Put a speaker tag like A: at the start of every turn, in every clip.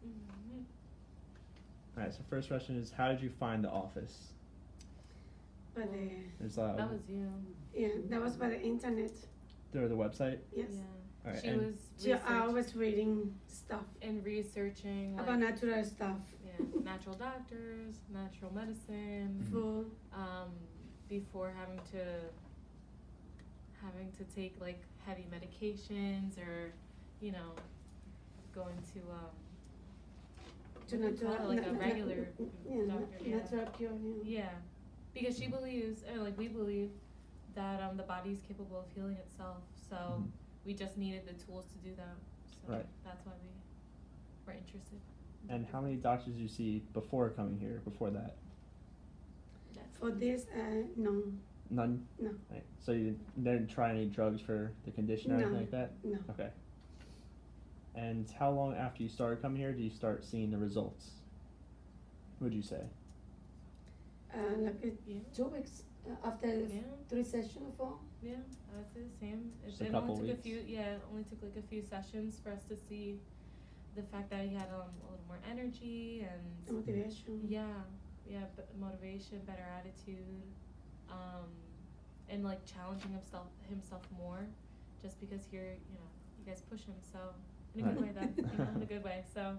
A: Mm-hmm.
B: All right. So first question is, how did you find the office?
C: By the
B: There's
A: That was you.
C: yeah, that was by the internet.
B: through the website.
C: Yes.
A: Yeah.
B: All right.
A: She
B: and
A: was
C: I was reading stuff
A: and researching
C: about natural stuff.
A: yeah, natural doctors, natural medicine,
C: Food.
A: before having to take like heavy medications or, you know, going to what do you call it? Like a regular doctor. Yeah.
C: Natural cure.
A: Yeah, because she believes, or like we believe, that the body is capable of healing itself. So
B: Mhm.
A: we just needed the tools to do that. So
B: Right.
A: that's why we were interested.
B: And how many doctors did you see before coming here? Before that?
C: For this, no.
B: None.
C: No.
B: Right. So you didn't try any drugs for the condition or anything
C: No.
B: like that?
C: No.
B: Okay. And how long after you started coming here do you start seeing the results? Would you say?
C: Like
A: Yeah.
C: 2 weeks after
A: Yeah.
C: 3 sessions or 4.
A: Yeah, that's the same.
B: Just
A: It
B: a couple
A: only took
B: weeks?
A: it only took like a few sessions for us to see the fact that he had a little more energy and
C: Motivation.
A: yeah, motivation, better attitude, and like challenging himself more, just because here, you guys push him, so in a good way,
B: Right.
A: that in a good way. So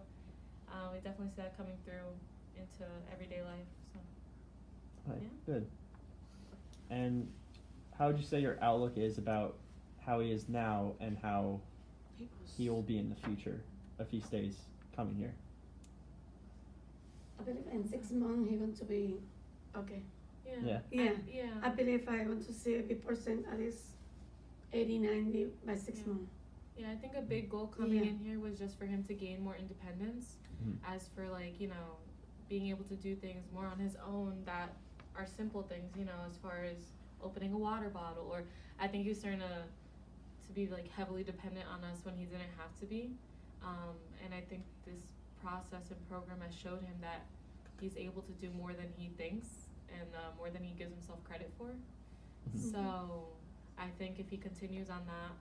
A: we definitely see that coming through into everyday life. So
B: Right.
A: Yeah.
B: Good. And how would you say your outlook is about how he is now and how he will be in the future if he stays coming here?
C: I believe in 6 months he's going to be okay.
B: Yeah.
C: Yeah. I believe I want to see a big percent at least 80, 90 by 6
A: Yeah.
C: months.
A: Yeah, I think a big goal coming
C: Yeah.
A: in here was just for him to gain more independence.
B: Mhm.
A: As for like, being able to do things more on his own that are simple things, as far as opening a water bottle, or I think he was starting to be like heavily dependent on us when he didn't have to be. And I think this process and program has showed him that he's able to do more than he thinks and more than he gives himself credit for.
B: Mhm.
A: So I think if he continues on that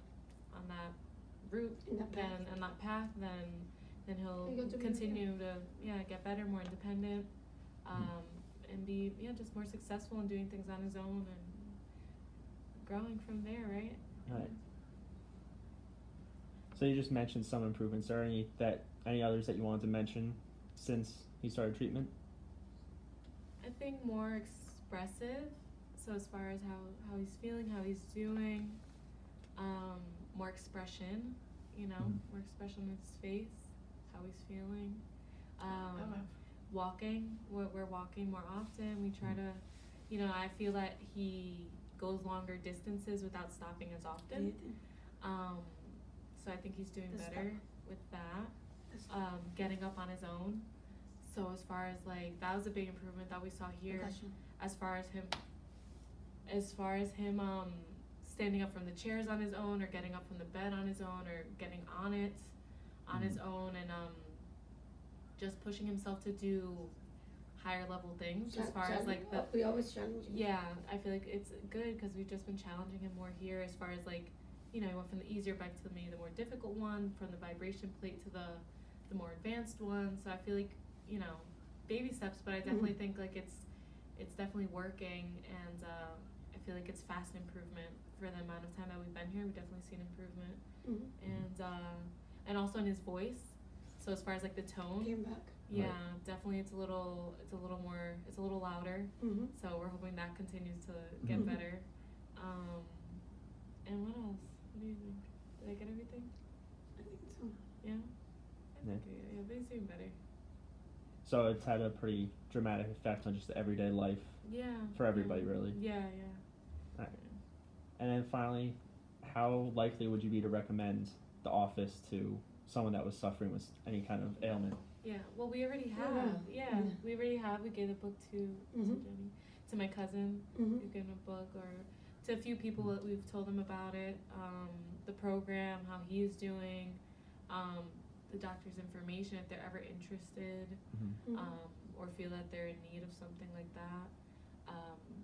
A: route,
C: In that path.
A: then on that path, then he'll
C: He's going to be-
A: continue to get better, more independent, and be just more successful in doing things on his own and growing from there, right?
B: Right. So you just mentioned some improvements. Are there any others that you wanted to mention since he started treatment?
A: I think more expressive. So as far as how he's feeling, how he's doing, more expression,
B: Mhm.
A: more expression in his face, how he's feeling. Walking, we're walking more often. We try to, I feel that he goes longer distances without stopping as often. So I think he's doing
C: The
A: better
C: stop.
A: with that. Getting up on his own. So as far as like, that was a big improvement that we saw here.
C: Concussion.
A: As far as him standing up from the chairs on his own, or getting up from the bed on his own, or getting on it on his own, and just pushing himself to do higher level things. As far as like
C: we always challenge him.
A: yeah, I feel like it's good because we've just been challenging him more here. As far as like, he went from the easier bike to the more difficult one, from the vibration plate to the more advanced one. So I feel like, baby steps, but I definitely think like it's definitely working, and I feel like it's fast improvement for the amount of time that we've been here. We've definitely seen improvement, and also in his voice. So as far as like the tone,
C: Came back.
A: yeah, definitely it's a little louder.
C: Mm-hmm.
A: So we're hoping that continues to get
B: Mhm.
A: better. And what else? What do you think? Did I get everything?
C: I think so.
A: Yeah? I think
B: Yeah.
A: yeah, but he's doing better.
B: So it's had a pretty dramatic effect on just the everyday life
A: Yeah.
B: for everybody, really.
A: Yeah.
B: All right. And then finally, how likely would you be to recommend the office to someone that was suffering with any kind of ailment?
A: Yeah. Well, we already have.
C: Yeah.
A: We already have. We gave a book to Jenny, to my cousin.
C: Mm-hmm.
A: We've given a book, or to a few people that we've told them about it, the program, how he's doing, the doctor's information if they're ever interested, or feel that they're in need of something like that.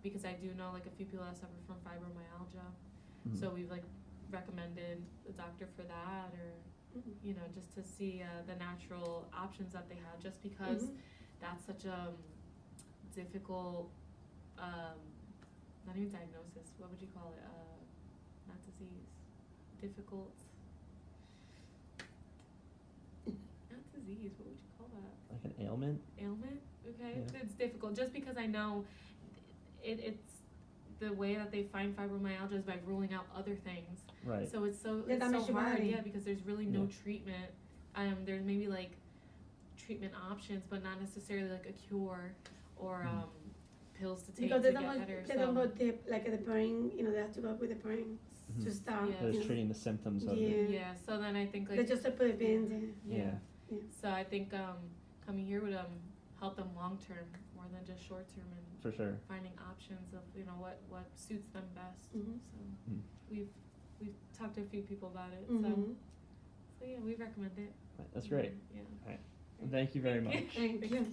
A: Because I do know like a few people that suffer from fibromyalgia, so we've like recommended the doctor for that, or
C: Mhm.
A: you know, just to see the natural options that they have, just because
C: Mhm.
A: that's such a difficult, not even diagnosis, what would you call it? Not disease, difficult, not disease, what would you call that?
B: Like an ailment?
A: Ailment, okay,
B: Yeah.
A: it's difficult, just because I know it's the way that they find fibromyalgia is by ruling out other things.
B: Right.
A: So it's so
C: Yeah,
A: it's
C: that makes
A: so
C: your
A: hard,
C: body.
A: yeah, because there's really no
B: Yeah.
A: treatment. There's maybe like treatment options, but not necessarily like a cure or pills to take
C: Because
A: to
C: they don't
A: get
C: go,
A: better.
C: they don't go deep, like the brain, you know, they have to go with the brain
B: Mhm.
C: to start.
A: Yeah.
B: That
C: you
B: is
C: know.
B: treating the symptoms of
C: Yeah.
B: it.
A: Yeah. So then I think
C: They
A: like
C: just put a band in.
B: Yeah.
C: Yeah.
A: so I think coming here would help them long term more than just short term, and
B: For sure.
A: finding options of what suits them best.
C: Mhm.
A: So
B: Mm.
A: we've talked to a few people about it.
C: Mhm.
A: So yeah, we recommend it.
B: Right, that's great.
A: Yeah.
B: Right. Thank you very much.
C: Thank you.